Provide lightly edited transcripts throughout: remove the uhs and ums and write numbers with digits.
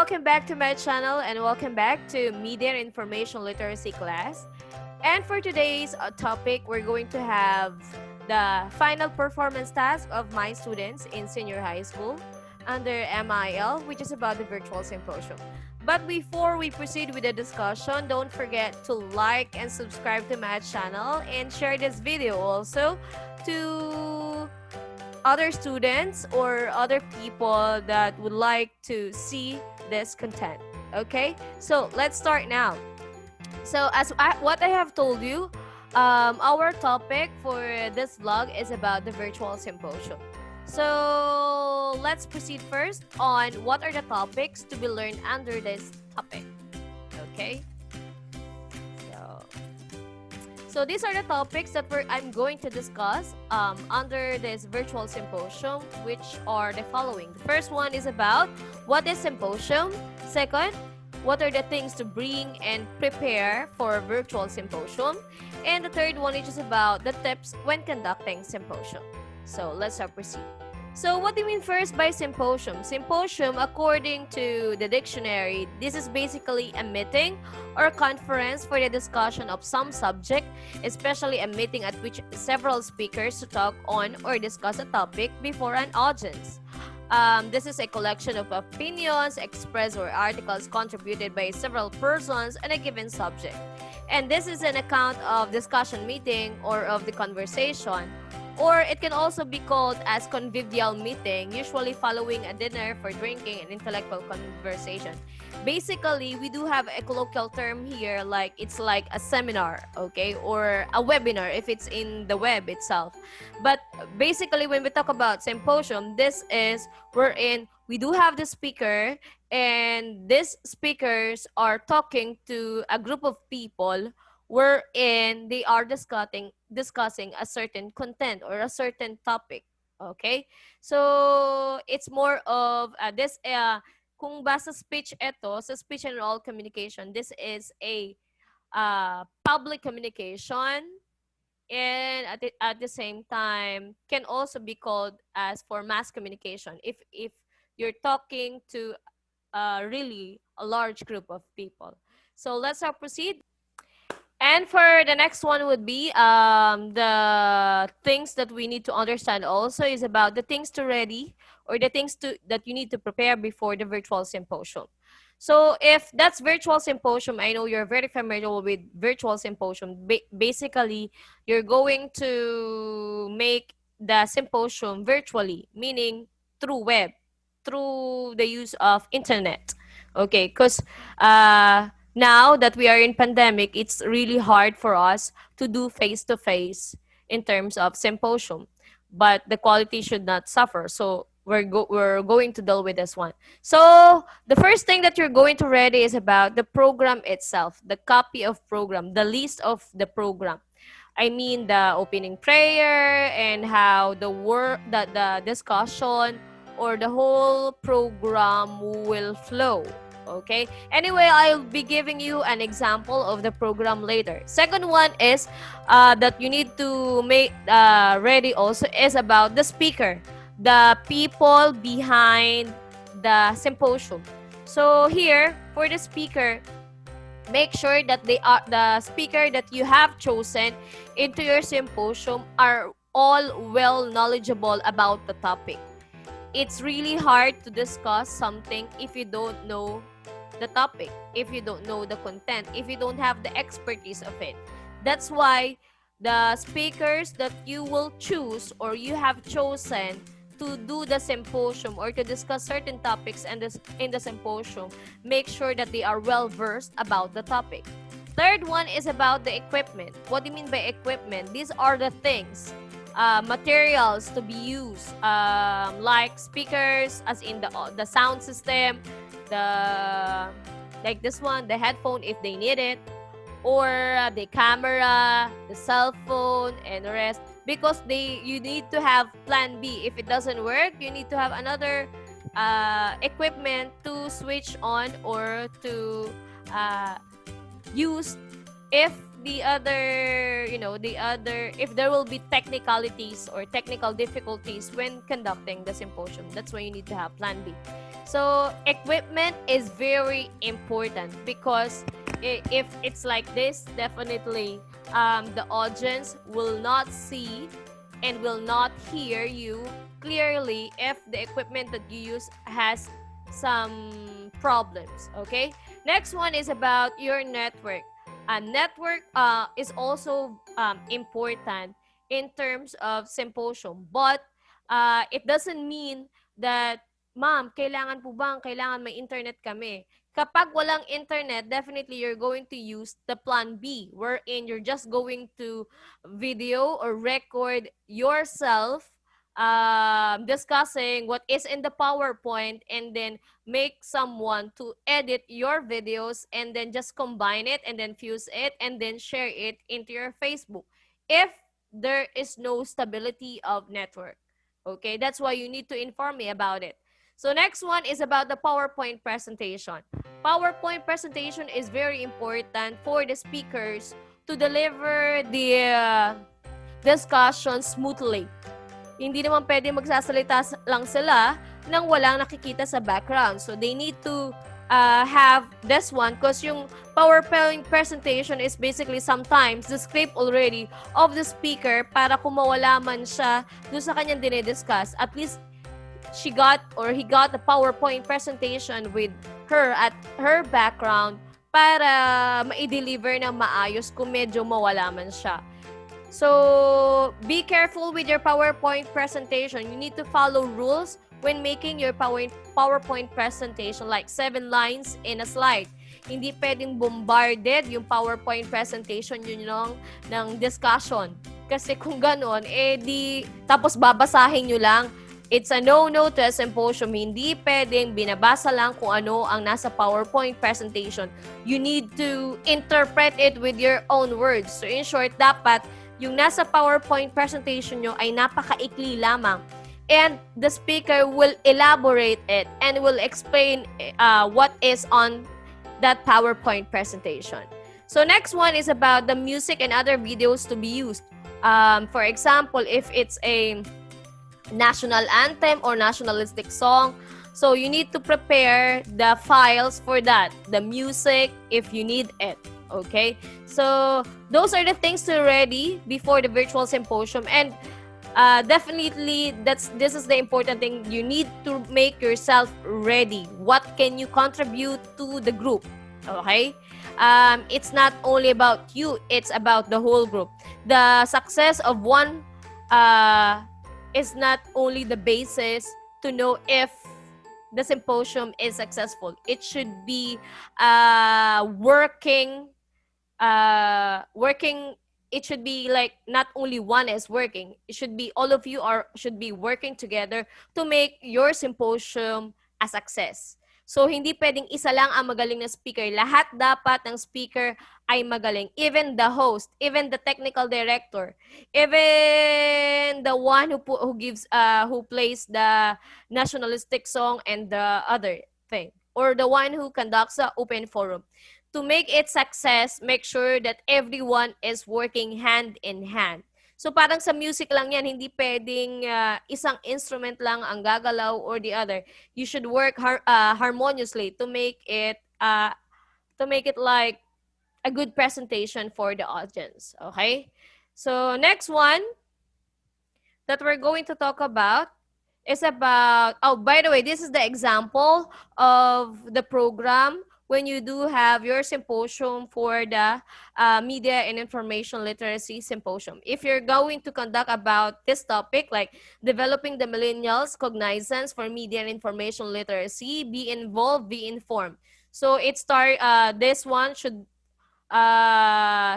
welcome back to my channel and welcome back to Media and Information Literacy class. And for today's topic, we're going to have the final performance task of my students in senior high school under MIL, which is about the virtual symposium. But before we proceed with the discussion, don't forget to like and subscribe to my channel and share this video also to other students or other people that would like to see this content. Okay, so let's start now. So what I have told you, our topic for this vlog is about the virtual symposium. So let's proceed first on what are the topics to be learned under this topic. Okay, so these are the topics that I'm going to discuss under this virtual symposium, which are the following. The first one is about what is symposium. Second, what are the things to bring and prepare for a virtual symposium. And the third one is just about the tips when conducting symposium. So let's proceed. So what do you mean first by symposium? Symposium, according to the dictionary, this is basically a meeting or conference for the discussion of some subject, especially a meeting at which several speakers to talk on or discuss a topic before an audience. This is a collection of opinions, expressed or articles contributed by several persons on a given subject. And this is an account of discussion meeting or of the conversation. Or it can also be called as convivial meeting, usually following a dinner for drinking and intellectual conversation. Basically, we do have a colloquial term here, like it's like a seminar, okay, or a webinar if it's in the web itself. But basically, when we talk about symposium, this is wherein we do have the speaker, and these speakers are talking to a group of people wherein they are discussing a certain content or a certain topic. Okay, so it's more of this kung ba sa speech ito, sa speech and oral communication, this is a public communication, and at the same time can also be called as for mass communication if you're talking to really a large group of people. So let's proceed. And for the next one would be the things that we need to understand also is about the things to ready or the things that you need to prepare before the virtual symposium. So if that's virtual symposium, I know you're very familiar with virtual symposium. Basically, you're going to make the symposium virtually, meaning through web, through the use of internet. Okay, because now that we are in pandemic, it's really hard for us to do face-to-face in terms of symposium, but the quality should not suffer. So we're going to deal with this one. So the first thing that you're going to read is about the program itself, the copy of program, the list of the program. I mean the opening prayer and how the discussion or the whole program will flow. Okay, anyway, I'll be giving you an example of the program later. Second one is that you need to make ready also is about the speaker, the people behind the symposium. So here for the speaker, make sure that they are the speaker that you have chosen into your symposium are all well knowledgeable about the topic. It's really hard to discuss something if you don't know the topic, if you don't know the content, if you don't have the expertise of it. That's why the speakers that you will choose or you have chosen to do the symposium or to discuss certain topics in the symposium, make sure that they are well versed about the topic. Third one is about the equipment. What do you mean by equipment? These are the things, materials to be used, like speakers, as in the sound system, like this one, the headphone if they need it, or the camera, the cell phone, and the rest. Because you need to have plan B. If it doesn't work, you need to have another equipment to switch on or to use if the other, if there will be technicalities or technical difficulties when conducting the symposium, that's why you need to have plan B. So equipment is very important because if it's like this, definitely the audience will not see and will not hear you clearly if the equipment that you use has some problems. Okay, next one is about your network. A network is also important in terms of symposium, but it doesn't mean that, ma'am, kailangan po bang kailangan may internet kami? Kapag walang internet, definitely you're going to use the plan B, wherein you're just going to video or record yourself discussing what is in the PowerPoint, and then make someone to edit your videos and then just combine it and then fuse it and then share it into your Facebook if there is no stability of network. Okay, that's why you need to inform me about it. So next one is about the PowerPoint presentation. PowerPoint presentation is very important for the speakers to deliver the discussion smoothly. Hindi naman pwede magsasalita lang sila nang walang nakikita sa background. So they need to have this one because yung PowerPoint presentation is basically sometimes the script already of the speaker para kung mawala man siya doon sa kanyang dinidiscuss. At least she got or he got the PowerPoint presentation with her at her background para ma-deliver ng maayos kung medyo mawala man siya. So, be careful with your PowerPoint presentation. You need to follow rules when making your PowerPoint presentation, like 7 lines in a slide. Hindi pwedeng bombarded yung PowerPoint presentation yun ng discussion. Kasi kung ganon, tapos babasahin nyo lang, it's a no-no to a symposium. Hindi pwedeng binabasa lang kung ano ang nasa PowerPoint presentation. You need to interpret it with your own words. So, in short, dapat yung nasa PowerPoint presentation nyo ay napakaikli lamang. And the speaker will elaborate it and will explain what is on that PowerPoint presentation. So next one is about the music and other videos to be used. For example, if it's a national anthem or nationalistic song, so you need to prepare the files for that, the music if you need it. Okay, so those are the things to ready before the virtual symposium, and definitely this is the important thing. You need to make yourself ready. What can you contribute to the group? Okay, it's not only about you, it's about the whole group. The success of one is not only the basis to know if the symposium is successful. It should be working. It should be like not only one is working. It should be all of you should be working together to make your symposium a success. So hindi pwedeng isa lang ang magaling na speaker. Lahat dapat ng speaker ay magaling. Even the host, even the technical director, even the one who plays the nationalistic song and the other thing, or the one who conducts the open forum. To make it success, make sure that everyone is working hand in hand. So parang sa music lang yan, hindi pwedeng isang instrument lang ang gagalaw or the other. You should work harmoniously to make it like a good presentation for the audience. Okay? So next one that we're going to talk about is about, oh, by the way, this is the example of the program when you do have your symposium for the Media and Information Literacy Symposium. If you're going to conduct about this topic, like developing the millennials' cognizance for media and information literacy, be involved, be informed. So this one should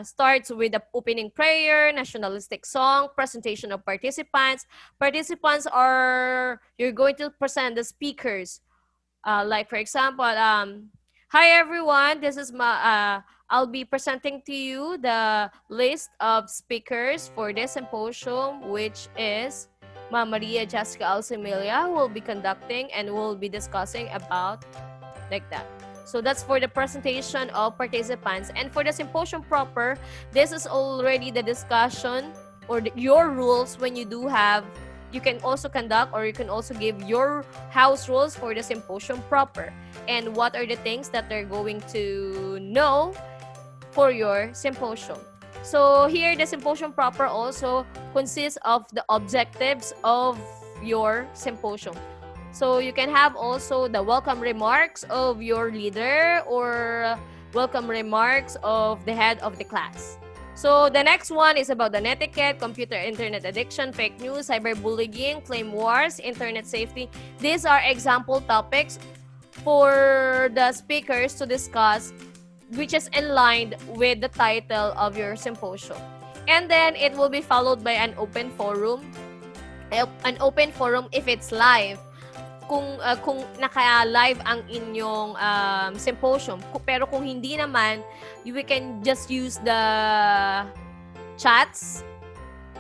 starts with the opening prayer, nationalistic song, presentation of participants. Participants you're going to present the speakers. Like for example, hi everyone, this is I'll be presenting to you the list of speakers for this symposium, which is Ma Maria Jessica Alcemilia, who will be conducting and will be discussing about like that. So that's for the presentation of participants. And for the symposium proper, this is already the discussion or your rules when you do have, you can also conduct or you can also give your house rules for the symposium proper. And what are the things that they're going to know for your symposium. So here, the symposium proper also consists of the objectives of your symposium. So you can have also the welcome remarks of your leader or welcome remarks of the head of the class. So the next one is about the etiquette, computer internet addiction, fake news, cyberbullying, claim wars, internet safety. These are example topics for the speakers to discuss, which is in line with the title of your symposium. And then it will be followed by an open forum. An open forum if it's live. Kung naka-live ang inyong symposium. Pero kung hindi naman, we can just use the chats.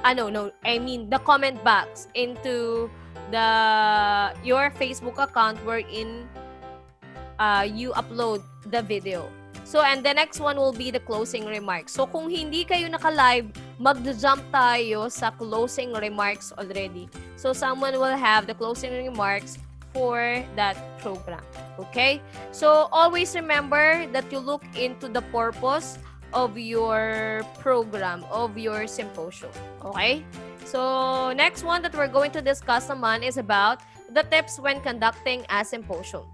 The comment box into your Facebook account wherein you upload the video. So, and the next one will be the closing remarks. So, kung hindi kayo naka-live, mag-jump tayo sa closing remarks already. So, someone will have the closing remarks for that program. Okay? So, always remember that you look into the purpose of your program, of your symposium. Okay? So, next one that we're going to discuss naman is about the tips when conducting a symposium.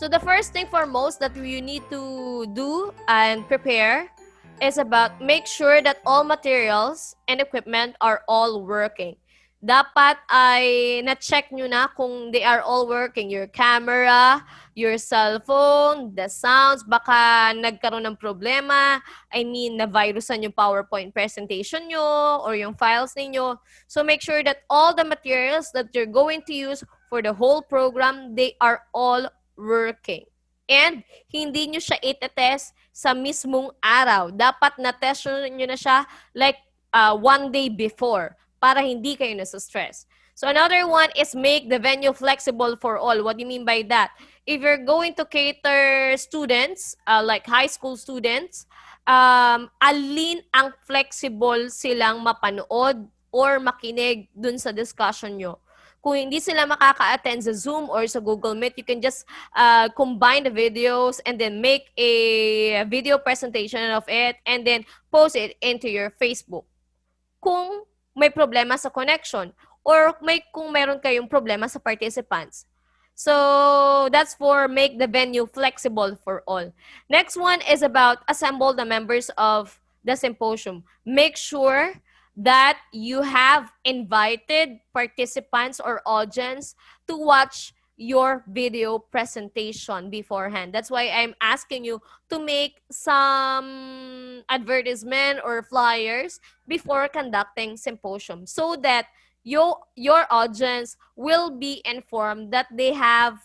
So the first thing foremost that you need to do and prepare is about make sure that all materials and equipment are all working. Dapat ay na-check nyo na kung they are all working. Your camera, your cell phone, the sounds, baka nagkaroon ng problema. Na-virusan yung PowerPoint presentation nyo or yung files ninyo. So make sure that all the materials that you're going to use for the whole program, they are all working. And hindi nyo siya itetest sa mismong araw. Dapat na-test nyo na siya like one day before para hindi kayo nasa-stress. So another one is make the venue flexible for all. What do you mean by that? If you're going to cater students, like high school students, alin ang flexible silang mapanood or makinig dun sa discussion nyo. Kung hindi sila makaka-attend sa Zoom or sa Google Meet, you can just combine the videos and then make a video presentation of it and then post it into your Facebook. Kung may problema sa connection or kung meron kayong problema sa participants. So, that's for make the venue flexible for all. Next one is about assemble the members of the symposium. Make sure that you have invited participants or audience to watch your video presentation beforehand. That's why I'm asking you to make some advertisement or flyers before conducting symposium so that your audience will be informed that they have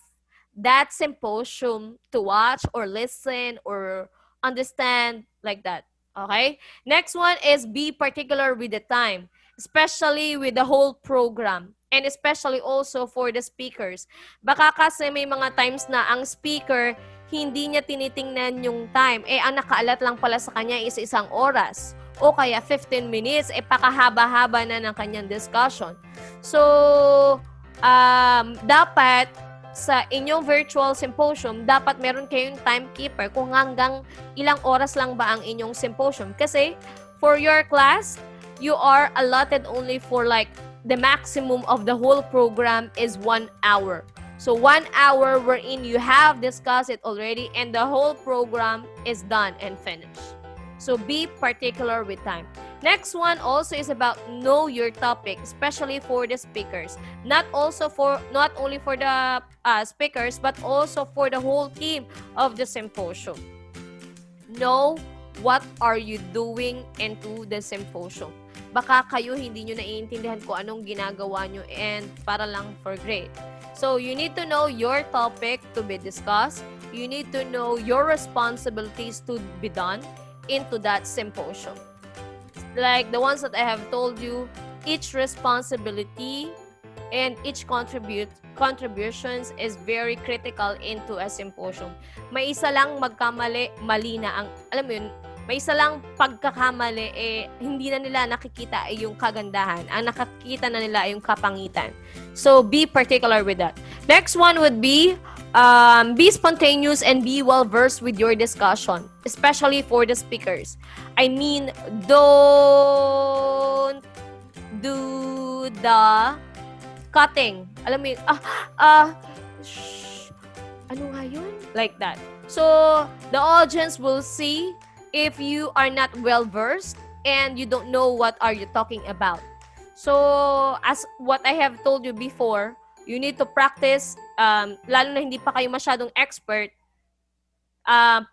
that symposium to watch or listen or understand like that. Okay? Next one is be particular with the time, especially with the whole program and especially also for the speakers. Baka kasi may mga times na ang speaker, hindi niya tinitingnan yung time. Ang nakaalat lang pala sa kanya is isang oras o kaya 15 minutes, pakahaba-haba na ng kanyang discussion. So, dapat sa inyong virtual symposium, dapat meron kayong timekeeper kung hanggang ilang oras lang ba ang inyong symposium. Kasi for your class, you are allotted only for like the maximum of the whole program is 1 hour. So 1 hour wherein you have discussed it already and the whole program is done and finished. So be particular with time. Next one also is about know your topic, especially for the speakers. Not only for the speakers, but also for the whole team of the symposium. Know what are you doing into the symposium. Baka kayo hindi nyo naiintindihan kung anong ginagawa nyo and para lang for grade. So you need to know your topic to be discussed. You need to know your responsibilities to be done into that symposium. Like the ones that I have told you, each responsibility and each contributions is very critical into a symposium. May isa lang magkamali, mali na ang, alam mo yun, may isa lang pagkakamali, hindi na nila nakikita yung kagandahan. Ang nakikita na nila ay yung kapangitan. So, be particular with that. Next one would be spontaneous and be well-versed with your discussion, especially for the speakers. I mean, don't do the cutting. Alam mo yun, ano nga yun? Like that. So, the audience will see if you are not well-versed and you don't know what are you talking about. So, as what I have told you before, you need to practice, lalo na hindi pa kayo masyadong expert,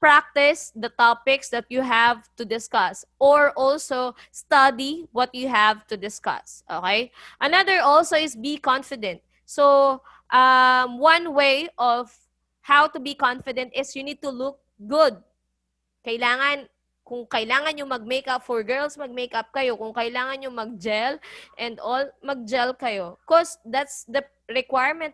practice the topics that you have to discuss or also study what you have to discuss. Okay? Another also is be confident. So, one way of how to be confident is you need to look good. Kung kailangan nyo mag-makeup for girls, mag-makeup kayo. Kung kailangan nyo mag-gel and all, mag-gel kayo. Because that's the requirement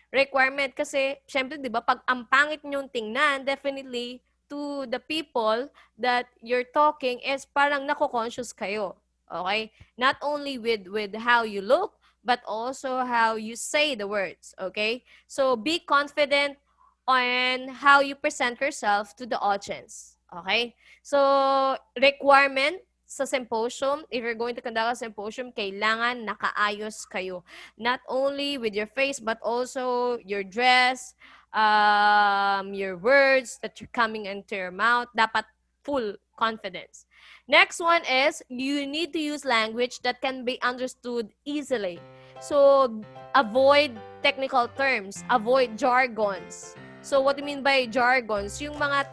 Requirement kasi, syempre, di ba, pag ang pangit nyong tingnan, definitely, to the people that you're talking is parang nako-conscious kayo. Okay? Not only with how you look, but also how you say the words. Okay? So, be confident on how you present yourself to the audience. Okay? So, requirement sa symposium, if you're going to conduct a symposium, kailangan nakaayos kayo. Not only with your face, but also your dress, your words that you're coming into your mouth. Dapat full confidence. Next one is, you need to use language that can be understood easily. So, avoid technical terms, avoid jargons. So, what do you mean by jargons? Yung mga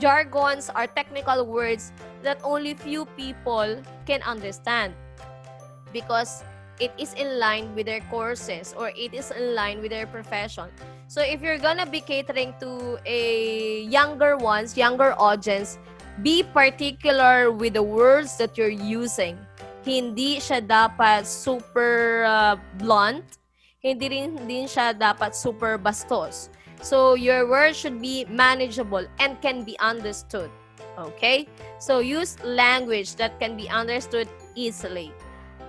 jargons are technical words that only few people can understand because it is in line with their courses or it is in line with their profession. So if you're gonna be catering to a younger audience, be particular with the words that you're using. Hindi siya dapat super blunt, hindi rin siya dapat super bastos. So your words should be manageable and can be understood. Okay? So use language that can be understood easily.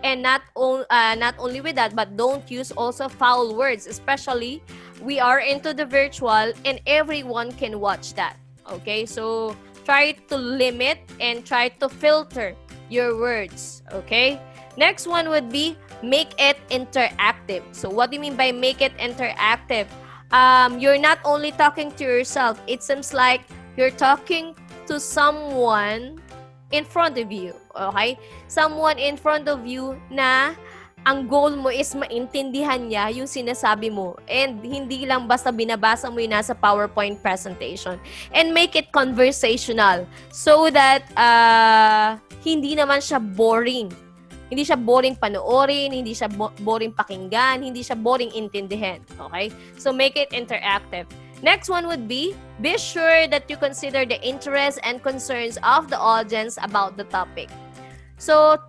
And not only with that, but don't use also foul words. Especially, we are into the virtual and everyone can watch that. Okay? So try to limit and try to filter your words. Okay? Next one would be make it interactive. So what do you mean by make it interactive? You're not only talking to yourself. It seems like you're talking to someone in front of you. Okay? Someone in front of you na ang goal mo is maintindihan niya yung sinasabi mo. And hindi lang basta binabasa mo yung nasa PowerPoint presentation. And make it conversational so that hindi naman siya boring. Hindi siya boring panoorin, hindi siya boring pakinggan, hindi siya boring intindihin. Okay? So, make it interactive. Next one would be sure that you consider the interests and concerns of the audience about the topic. So,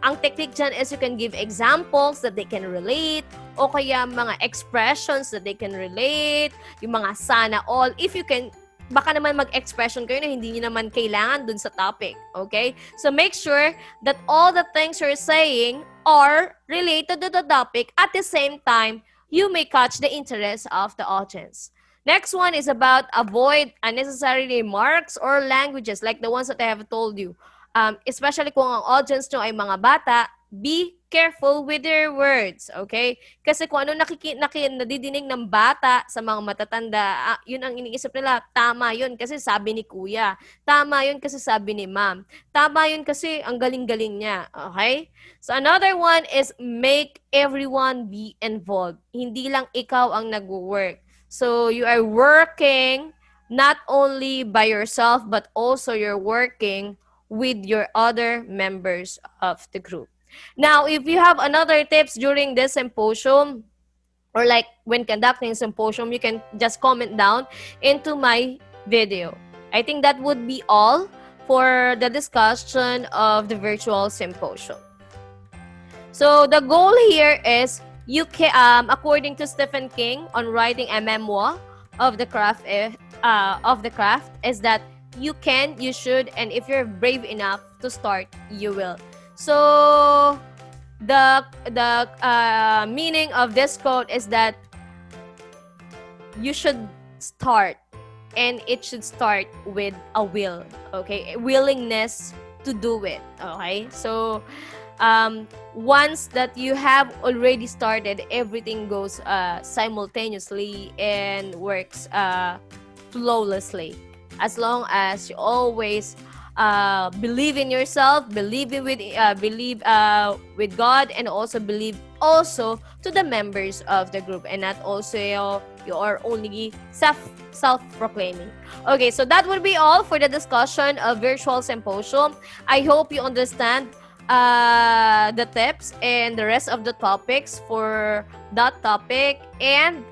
ang technique dyan is you can give examples that they can relate, o kaya mga expressions that they can relate, yung mga sana all. If you can, baka naman mag-expression kayo na hindi nyo naman kailangan dun sa topic. Okay? So, make sure that all the things you're saying are related to the topic. At the same time, you may catch the interest of the audience. Next one is about avoid unnecessary remarks or languages like the ones that I have told you. Especially kung ang audience nyo ay mga bata, be careful with their words, okay? Kasi kung ano nadidinig ng bata sa mga matatanda, yun ang iniisip nila, tama yun kasi sabi ni kuya. Tama yun kasi sabi ni ma'am. Tama yun kasi ang galing-galing niya, okay? So another one is make everyone be involved. Hindi lang ikaw ang nag-work. So you are working not only by yourself but also you're working with your other members of the group. Now, if you have another tips during this symposium, or like when conducting symposium, you can just comment down into my video. I think that would be all for the discussion of the virtual symposium. So the goal here is you can, according to Stephen King on writing a memoir of the craft, is that you can, you should, and if you're brave enough to start, you will. So the meaning of this quote is that you should start, and it should start with a will, okay, a willingness to do it, okay. So once that you have already started, everything goes simultaneously and works flawlessly, as long as you always believe in yourself, believe with God, and also believe also to the members of the group, and not also you are only self-proclaiming. Okay, so that would be all for the discussion of virtual symposium. I hope you understand the tips and the rest of the topics for that topic, and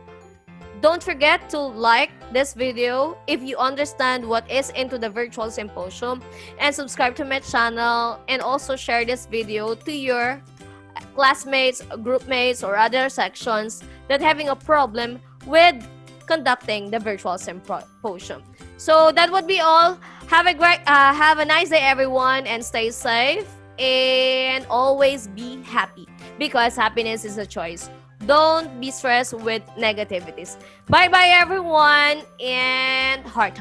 don't forget to like this video if you understand what is into the virtual symposium, and subscribe to my channel, and also share this video to your classmates, groupmates, or other sections that having a problem with conducting the virtual symposium. So that would be all. Have a nice day, everyone, and stay safe, and always be happy, because happiness is a choice. Don't be stressed with negativities. Bye bye, everyone, and heart.